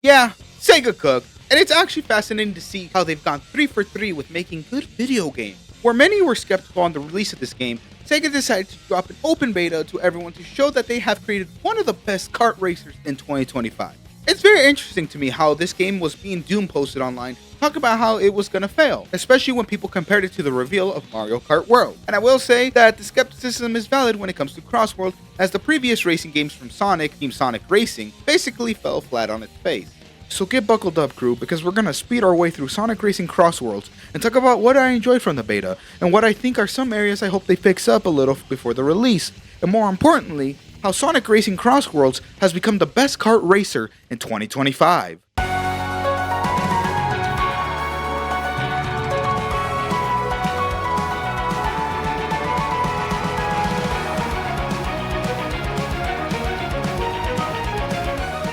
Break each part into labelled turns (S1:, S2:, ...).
S1: Yeah, SEGA cooked, and it's actually fascinating to see how they've gone 3 for 3 with making good video games. Where many were skeptical on the release of this game, SEGA decided to drop an open beta to everyone to show that they have created one of the best kart racers in 2025. It's very interesting to me how this game was being doom posted online, talk about how it was gonna fail, especially when people compared it to the reveal of Mario Kart World. And I will say that the skepticism is valid when it comes to CrossWorlds, as the previous racing games from Sonic, Team Sonic Racing, basically fell flat on its face. So get buckled up, crew, because we're gonna speed our way through Sonic Racing CrossWorlds and talk about what I enjoyed from the beta, and what I think are some areas I hope they fix up a little before the release, and more importantly, how Sonic Racing CrossWorlds has become the best kart racer in 2025.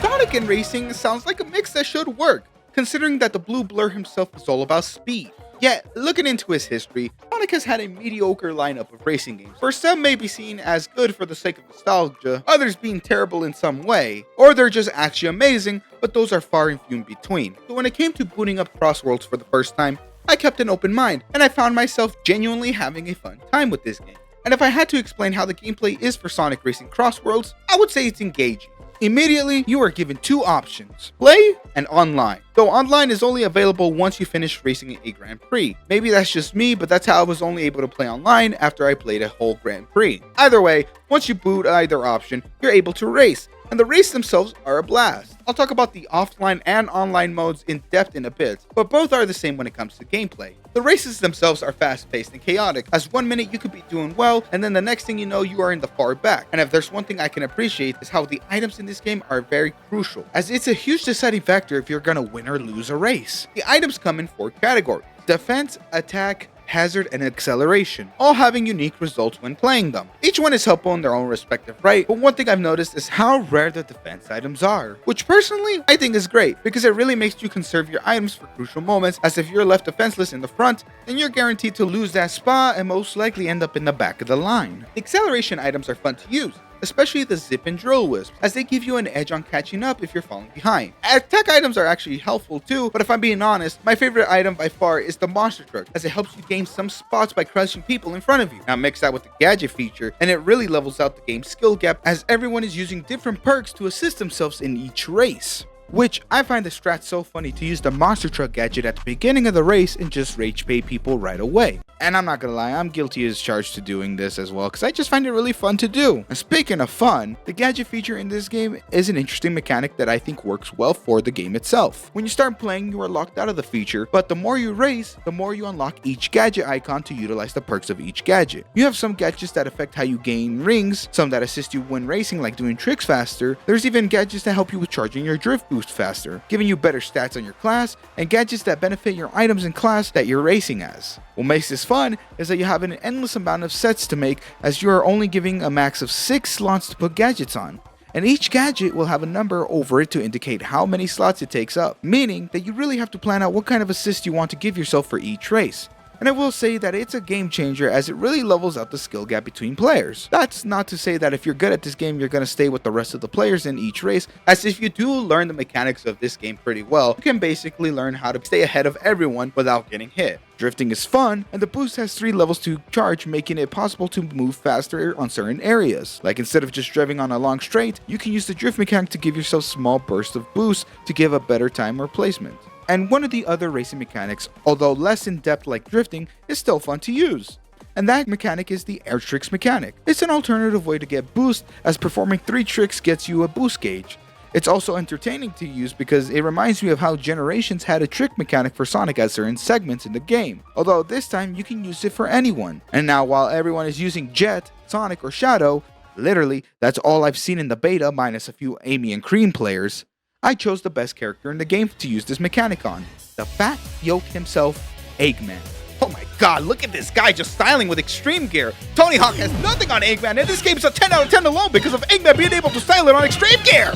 S1: Sonic in racing sounds like a mix that should work, considering that the Blue Blur himself is all about speed. Yet, looking into his history, Sonic has had a mediocre lineup of racing games, where some may be seen as good for the sake of nostalgia, others being terrible in some way, or they're just actually amazing, but those are far and few in between. So when it came to booting up CrossWorlds for the first time, I kept an open mind, and I found myself genuinely having a fun time with this game. And if I had to explain how the gameplay is for Sonic Racing CrossWorlds, I would say it's engaging. Immediately, you are given two options, play and online. Though online is only available once you finish racing a Grand Prix. Maybe that's just me, but that's how I was only able to play online after I played a whole Grand Prix. Either way, once you boot either option, you're able to race, and the races themselves are a blast. I'll talk about the offline and online modes in depth in a bit, but both are the same when it comes to gameplay. The races themselves are fast-paced and chaotic, as 1 minute you could be doing well, and then the next thing you know you are in the far back. And if there's one thing I can appreciate is how the items in this game are very crucial, as it's a huge deciding factor if you're gonna win or lose a race. The items come in 4 categories: defense, attack, hazard, and acceleration, all having unique results when playing them. Each one is helpful in their own respective right, but one thing I've noticed is how rare the defense items are, which personally I think is great, because it really makes you conserve your items for crucial moments, as if you're left defenseless in the front, then you're guaranteed to lose that spot and most likely end up in the back of the line. The acceleration items are fun to use, especially the zip and drill wisps, as they give you an edge on catching up if you're falling behind. Attack items are actually helpful too, but if I'm being honest, my favorite item by far is the monster truck, as it helps you gain some spots by crushing people in front of you. Now mix that with the gadget feature, and it really levels out the game's skill gap, as everyone is using different perks to assist themselves in each race. Which, I find the strat so funny to use the monster truck gadget at the beginning of the race and just rage bait people right away. And I'm not gonna lie, I'm guilty as charged to doing this as well, because I just find it really fun to do. And speaking of fun, the gadget feature in this game is an interesting mechanic that I think works well for the game itself. When you start playing, you are locked out of the feature, but the more you race, the more you unlock each gadget icon to utilize the perks of each gadget. You have some gadgets that affect how you gain rings, some that assist you when racing like doing tricks faster, there's even gadgets that help you with charging your drift boost faster, giving you better stats on your class, and gadgets that benefit your items and class that you're racing as. What makes this fun is that you have an endless amount of sets to make, as you are only giving a max of 6 slots to put gadgets on. And each gadget will have a number over it to indicate how many slots it takes up, meaning that you really have to plan out what kind of assist you want to give yourself for each race. And I will say that it's a game changer, as it really levels out the skill gap between players. That's not to say that if you're good at this game, you're going to stay with the rest of the players in each race, as if you do learn the mechanics of this game pretty well, you can basically learn how to stay ahead of everyone without getting hit. Drifting is fun, and the boost has 3 levels to charge, making it possible to move faster on certain areas. Like instead of just driving on a long straight, you can use the drift mechanic to give yourself small bursts of boost to give a better time or placement. And one of the other racing mechanics, although less in depth like drifting, is still fun to use. And that mechanic is the air tricks mechanic. It's an alternative way to get boost, as performing 3 tricks gets you a boost gauge. It's also entertaining to use because it reminds me of how Generations had a trick mechanic for Sonic at certain segments in the game, although this time you can use it for anyone. And now while everyone is using Jet, Sonic, or Shadow, literally that's all I've seen in the beta minus a few Amy and Cream players, I chose the best character in the game to use this mechanic on, the fat yoke himself, Eggman. Oh my god, look at this guy just styling with extreme gear. Tony Hawk has nothing on Eggman, and this game's a 10 out of 10 alone because of Eggman being able to style it on extreme gear!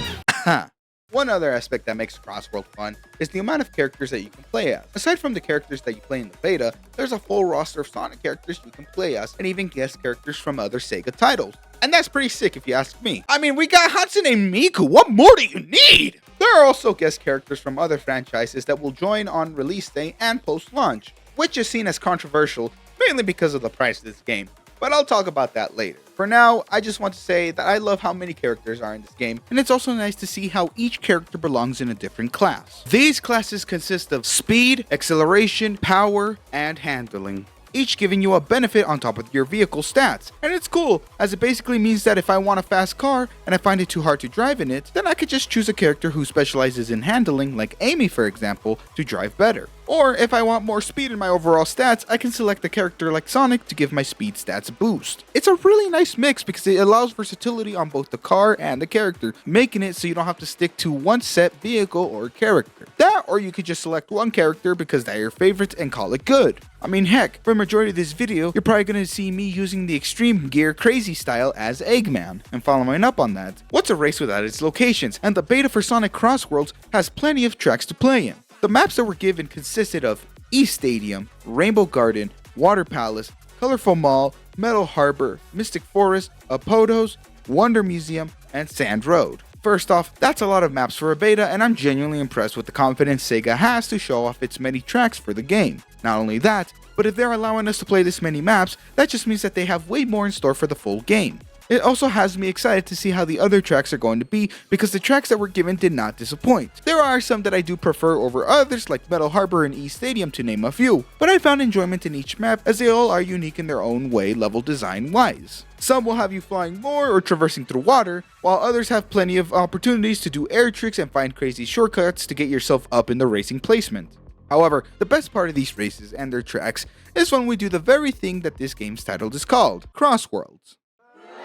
S1: One other aspect that makes CrossWorld fun is the amount of characters that you can play as. Aside from the characters that you play in the beta, there's a full roster of Sonic characters you can play as, and even guest characters from other SEGA titles. And that's pretty sick if you ask me. I mean, we got Hatsune Miku, what more do you need? There are also guest characters from other franchises that will join on release day and post-launch, which is seen as controversial, mainly because of the price of this game. But I'll talk about that later. For now, I just want to say that I love how many characters are in this game, and it's also nice to see how each character belongs in a different class. These classes consist of speed, acceleration, power, and handling, each giving you a benefit on top of your vehicle stats. And it's cool, as it basically means that if I want a fast car and I find it too hard to drive in it, then I could just choose a character who specializes in handling, like Amy for example, to drive better. Or if I want more speed in my overall stats, I can select a character like Sonic to give my speed stats a boost. It's a really nice mix because it allows versatility on both the car and the character, making it so you don't have to stick to one set vehicle or character. That, or you could just select one character because they're your favorites and call it good. I mean, heck, for the majority of this video, you're probably going to see me using the extreme gear crazy style as Eggman. And following up on that, what's a race without its locations? And the beta for Sonic CrossWorlds has plenty of tracks to play in. The maps that were given consisted of East Stadium, Rainbow Garden, Water Palace, Colorful Mall, Metal Harbor, Mystic Forest, Apodos, Wonder Museum, and Sand Road. First off, that's a lot of maps for a beta, and I'm genuinely impressed with the confidence SEGA has to show off its many tracks for the game. Not only that, but if they're allowing us to play this many maps, that just means that they have way more in store for the full game. It also has me excited to see how the other tracks are going to be, because the tracks that were given did not disappoint. There are some that I do prefer over others, like Metal Harbor and East Stadium to name a few, but I found enjoyment in each map as they all are unique in their own way level design wise. Some will have you flying more or traversing through water, while others have plenty of opportunities to do air tricks and find crazy shortcuts to get yourself up in the racing placement. However, the best part of these races and their tracks is when we do the very thing that this game's title is called, CrossWorlds.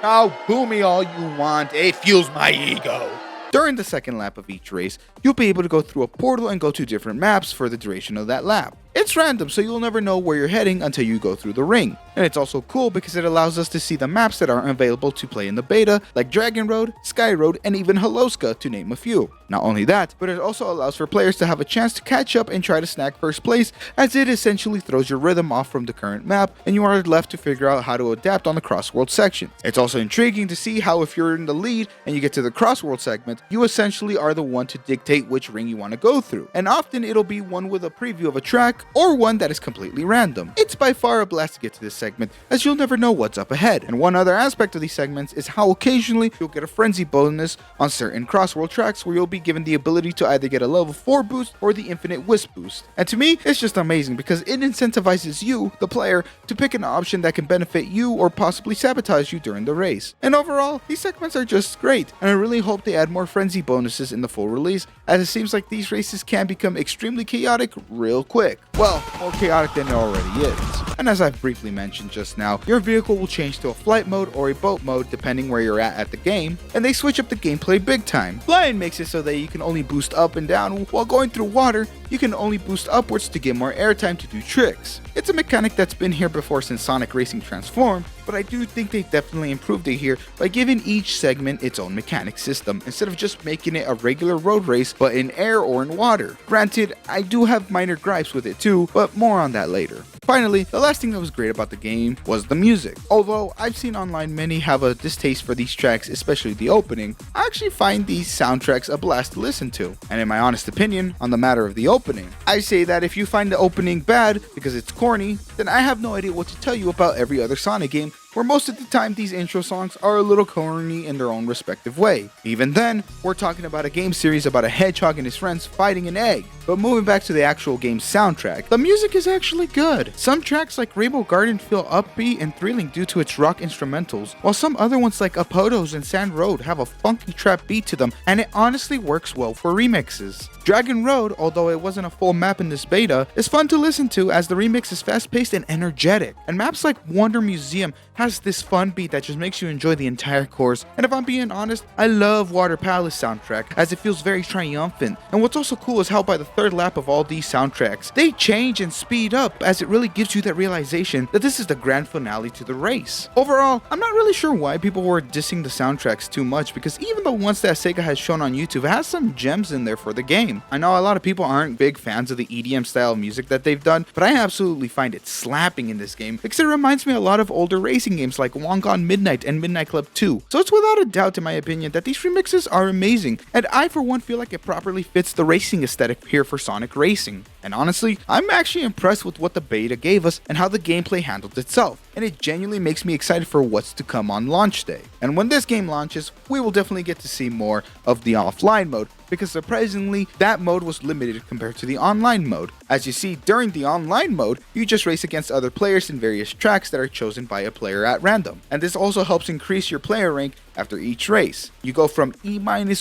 S1: Now, boo me all you want, it fuels my ego. During the second lap of each race, you'll be able to go through a portal and go to different maps for the duration of that lap. It's random, so you'll never know where you're heading until you go through the ring. And it's also cool because it allows us to see the maps that aren't available to play in the beta, like Dragon Road, Sky Road, and even Holoska, to name a few. Not only that, but it also allows for players to have a chance to catch up and try to snag first place, as it essentially throws your rhythm off from the current map, and you are left to figure out how to adapt on the CrossWorld section. It's also intriguing to see how if you're in the lead and you get to the CrossWorld segment, you essentially are the one to dictate which ring you want to go through. And often it'll be one with a preview of a track, or one that is completely random. It's by far a blast to get to this segment, as you'll never know what's up ahead. And one other aspect of these segments is how occasionally you'll get a frenzy bonus on certain CrossWorld tracks where you'll be given the ability to either get a level 4 boost or the infinite wisp boost. And to me, it's just amazing because it incentivizes you, the player, to pick an option that can benefit you or possibly sabotage you during the race. And overall, these segments are just great, and I really hope they add more frenzy bonuses in the full release, as it seems like these races can become extremely chaotic real quick. Well, more chaotic than it already is. And as I've briefly mentioned just now, your vehicle will change to a flight mode or a boat mode depending where you're at the game, and they switch up the gameplay big time. Flying makes it so that you can only boost up and down, while going through water, you can only boost upwards to get more airtime to do tricks. It's a mechanic that's been here before since Sonic Racing transformed, but I do think they definitely improved it here by giving each segment its own mechanic system, instead of just making it a regular road race but in air or in water. Granted, I do have minor gripes with it too, but more on that later. Finally, the last thing that was great about the game was the music. Although I've seen online many have a distaste for these tracks, especially the opening, I actually find these soundtracks a blast to listen to. And in my honest opinion on the matter of the opening, I say that if you find the opening bad because it's corny, then I have no idea what to tell you about every other Sonic game, where most of the time these intro songs are a little corny in their own respective way. Even then, we're talking about a game series about a hedgehog and his friends fighting an egg. But moving back to the actual game's soundtrack, the music is actually good. Some tracks like Rainbow Garden feel upbeat and thrilling due to its rock instrumentals, while some other ones like Apodos and Sand Road have a funky trap beat to them, and it honestly works well for remixes. Dragon Road, although it wasn't a full map in this beta, is fun to listen to as the remix is fast-paced and energetic. And maps like Wonder Museum has this fun beat that just makes you enjoy the entire course. And if I'm being honest, I love Water Palace soundtrack as it feels very triumphant. And what's also cool is how by the third lap of all these soundtracks, they change and speed up, as it really gives you that realization that this is the grand finale to the race. Overall, I'm not really sure why people were dissing the soundtracks too much, because even the ones that SEGA has shown on YouTube has some gems in there for the game. I know a lot of people aren't big fans of the EDM style music that they've done, but I absolutely find it slapping in this game because it reminds me a lot of older racing racing games like Long Gone Midnight and Midnight Club 2. So it's without a doubt in my opinion that these remixes are amazing, and I for one feel like it properly fits the racing aesthetic here for Sonic Racing. And honestly, I'm actually impressed with what the beta gave us and how the gameplay handled itself, and it genuinely makes me excited for what's to come on launch day. And when this game launches, we will definitely get to see more of the offline mode, because surprisingly, that mode was limited compared to the online mode. As you see, during the online mode, you just race against other players in various tracks that are chosen by a player at random. And this also helps increase your player rank after each race. You go from E-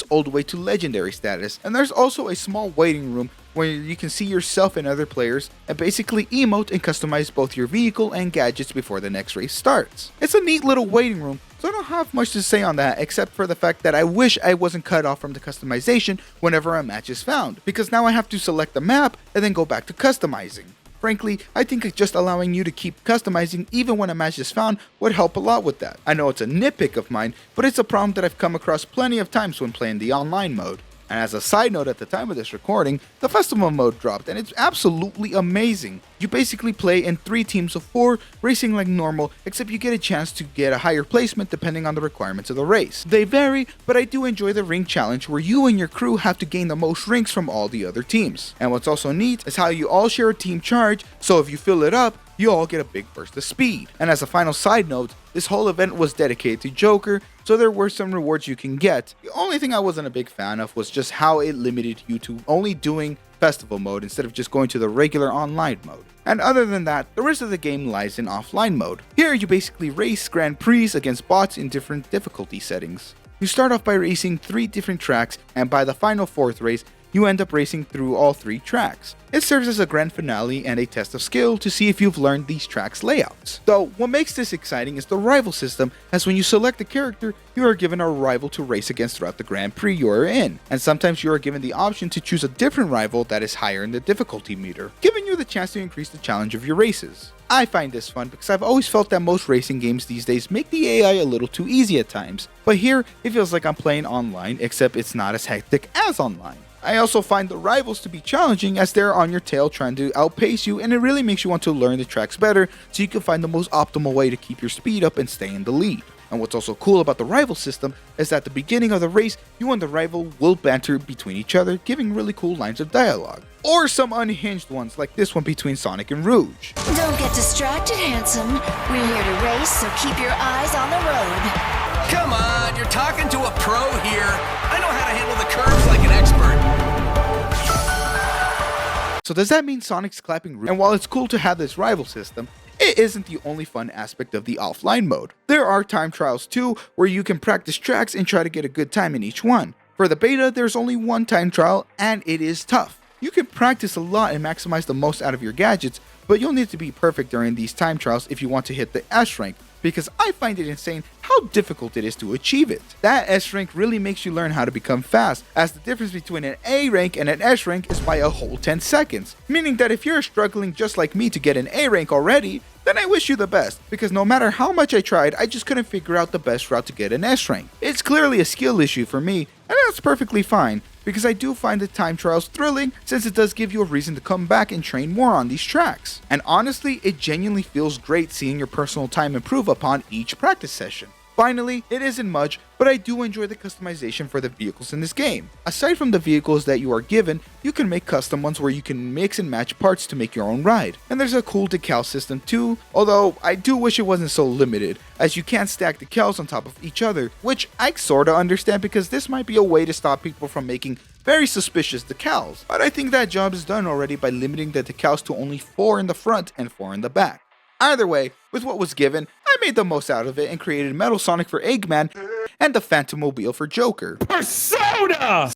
S1: all the way to legendary status, and there's also a small waiting room where you can see yourself and other players and basically emote and customize both your vehicle and gadgets before the next race starts. It's a neat little waiting room, so I don't have much to say on that except for the fact that I wish I wasn't cut off from the customization whenever a match is found, because now I have to select the map and then go back to customizing. Frankly, I think just allowing you to keep customizing even when a match is found would help a lot with that. I know it's a nitpick of mine, but it's a problem that I've come across plenty of times when playing the online mode. And as a side note, at the time of this recording, the festival mode dropped and it's absolutely amazing. You basically play in 3 teams of 4, racing like normal, except you get a chance to get a higher placement depending on the requirements of the race. They vary, but I do enjoy the ring challenge where you and your crew have to gain the most rings from all the other teams. And what's also neat is how you all share a team charge, so if you fill it up, you all get a big burst of speed. And as a final side note, this whole event was dedicated to Joker, so there were some rewards you can get. The only thing I wasn't a big fan of was just how it limited you to only doing festival mode instead of just going to the regular online mode. And other than that, the rest of the game lies in offline mode. Here you basically race Grand Prix against bots in different difficulty settings. You start off by racing 3 different tracks, and by the final 4th race, you end up racing through all 3 tracks. It serves as a grand finale and a test of skill to see if you've learned these tracks' layouts. Though, what makes this exciting is the rival system, as when you select a character, you are given a rival to race against throughout the Grand Prix you are in, and sometimes you are given the option to choose a different rival that is higher in the difficulty meter, giving you the chance to increase the challenge of your races. I find this fun because I've always felt that most racing games these days make the AI a little too easy at times, but here it feels like I'm playing online, except it's not as hectic as online. I also find the rivals to be challenging as they're on your tail trying to outpace you, and it really makes you want to learn the tracks better so you can find the most optimal way to keep your speed up and stay in the lead. And what's also cool about the rival system is that at the beginning of the race, you and the rival will banter between each other, giving really cool lines of dialogue. Or some unhinged ones like this one between Sonic and Rouge.
S2: Don't get distracted, handsome. We're here to race, so keep your eyes on the road.
S3: Come on, you're talking to a pro here. I know how to handle the curves like an expert.
S1: So does that mean Sonic's clapping Rouge? And while it's cool to have this rival system, it isn't the only fun aspect of the offline mode. There are time trials too, where you can practice tracks and try to get a good time in each one. For the beta, there's only one time trial, and it is tough. You can practice a lot and maximize the most out of your gadgets, but you'll need to be perfect during these time trials if you want to hit the S rank, because I find it insane how difficult it is to achieve it. That S rank really makes you learn how to become fast, as the difference between an A rank and an S rank is by a whole 10 seconds, meaning that if you're struggling just like me to get an A rank already, then I wish you the best, because no matter how much I tried, I just couldn't figure out the best route to get an S rank. It's clearly a skill issue for me, and that's perfectly fine, because I do find the time trials thrilling since it does give you a reason to come back and train more on these tracks. And honestly, it genuinely feels great seeing your personal time improve upon each practice session. Finally, it isn't much, but I do enjoy the customization for the vehicles in this game. Aside from the vehicles that you are given, you can make custom ones where you can mix and match parts to make your own ride. And there's a cool decal system too, although I do wish it wasn't so limited, as you can't stack decals on top of each other, which I sorta understand because this might be a way to stop people from making very suspicious decals. But I think that job is done already by limiting the decals to only 4 in the front and 4 in the back. Either way, with what was given, I made the most out of it and created Metal Sonic for Eggman and the Phantomobile for Joker.
S4: Persona!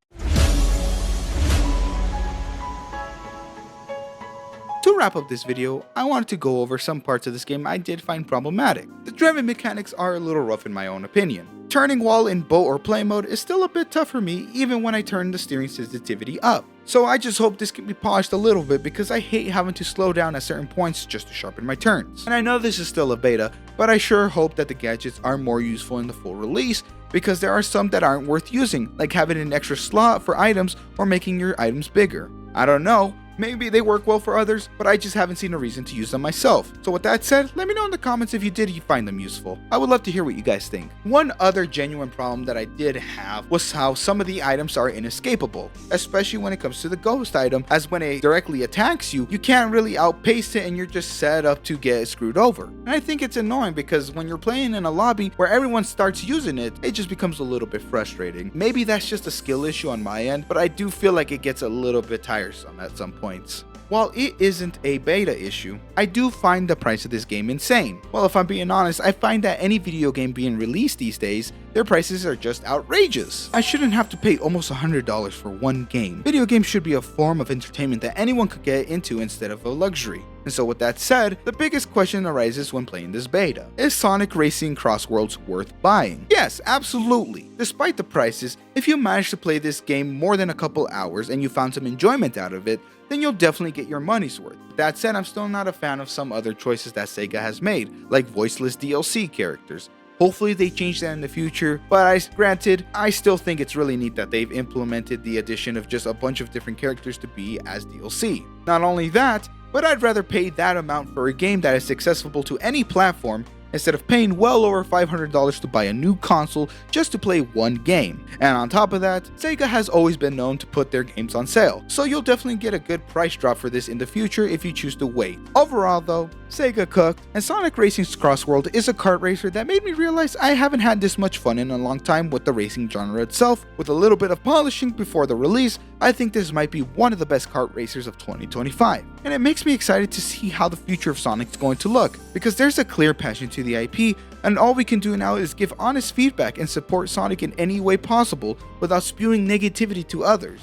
S1: To wrap up this video, I wanted to go over some parts of this game I did find problematic. The driving mechanics are a little rough in my own opinion. Turning while in boat or play mode is still a bit tough for me even when I turn the steering sensitivity up. So I just hope this can be polished a little bit because I hate having to slow down at certain points just to sharpen my turns. And I know this is still a beta, but I sure hope that the gadgets are more useful in the full release, because there are some that aren't worth using, like having an extra slot for items or making your items bigger. I don't know, Maybe they work well for others, but I just haven't seen a reason to use them myself. So with that said, let me know in the comments if you did find them useful. I would love to hear what you guys think. One other genuine problem that I did have was how some of the items are inescapable, especially when it comes to the ghost item, as when it directly attacks you, you can't really outpace it and you're just set up to get screwed over. And I think it's annoying because when you're playing in a lobby where everyone starts using it, it just becomes a little bit frustrating. Maybe that's just a skill issue on my end, but I do feel like it gets a little bit tiresome at some points. While it isn't a beta issue, I do find the price of this game insane. Well, if I'm being honest, I find that any video game being released these days, their prices are just outrageous. I shouldn't have to pay almost $100 for one game. Video games should be a form of entertainment that anyone could get into instead of a luxury. And so with that said, the biggest question arises when playing this beta. Is Sonic Racing CrossWorlds worth buying? Yes, absolutely. Despite the prices, if you manage to play this game more than a couple hours and you found some enjoyment out of it, then you'll definitely get your money's worth. With that said, I'm still not a fan of some other choices that SEGA has made, like voiceless DLC characters. Hopefully they change that in the future, but granted, I still think it's really neat that they've implemented the addition of just a bunch of different characters to be as DLC. Not only that, but I'd rather pay that amount for a game that is accessible to any platform instead of paying well over $500 to buy a new console just to play one game. And on top of that, SEGA has always been known to put their games on sale, so you'll definitely get a good price drop for this in the future if you choose to wait. Overall though, SEGA cooked, and Sonic Racing's CrossWorld is a kart racer that made me realize I haven't had this much fun in a long time with the racing genre itself. With a little bit of polishing before the release, I think this might be one of the best kart racers of 2025. And it makes me excited to see how the future of Sonic is going to look, because there's a clear passion to the IP, and all we can do now is give honest feedback and support Sonic in any way possible without spewing negativity to others.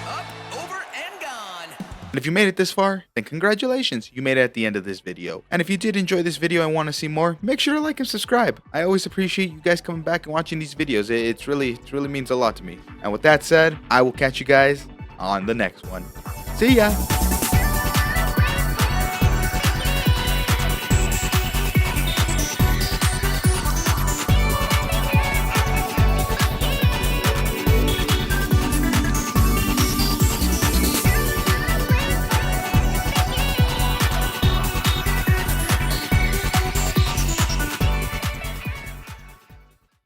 S3: Up, over, and gone.
S1: And if you made it this far, then congratulations, you made it at the end of this video. And if you did enjoy this video and want to see more, make sure to like and subscribe. I always appreciate you guys coming back and watching these videos. It really means a lot to me. And with that said, I will catch you guys on the next one. See ya!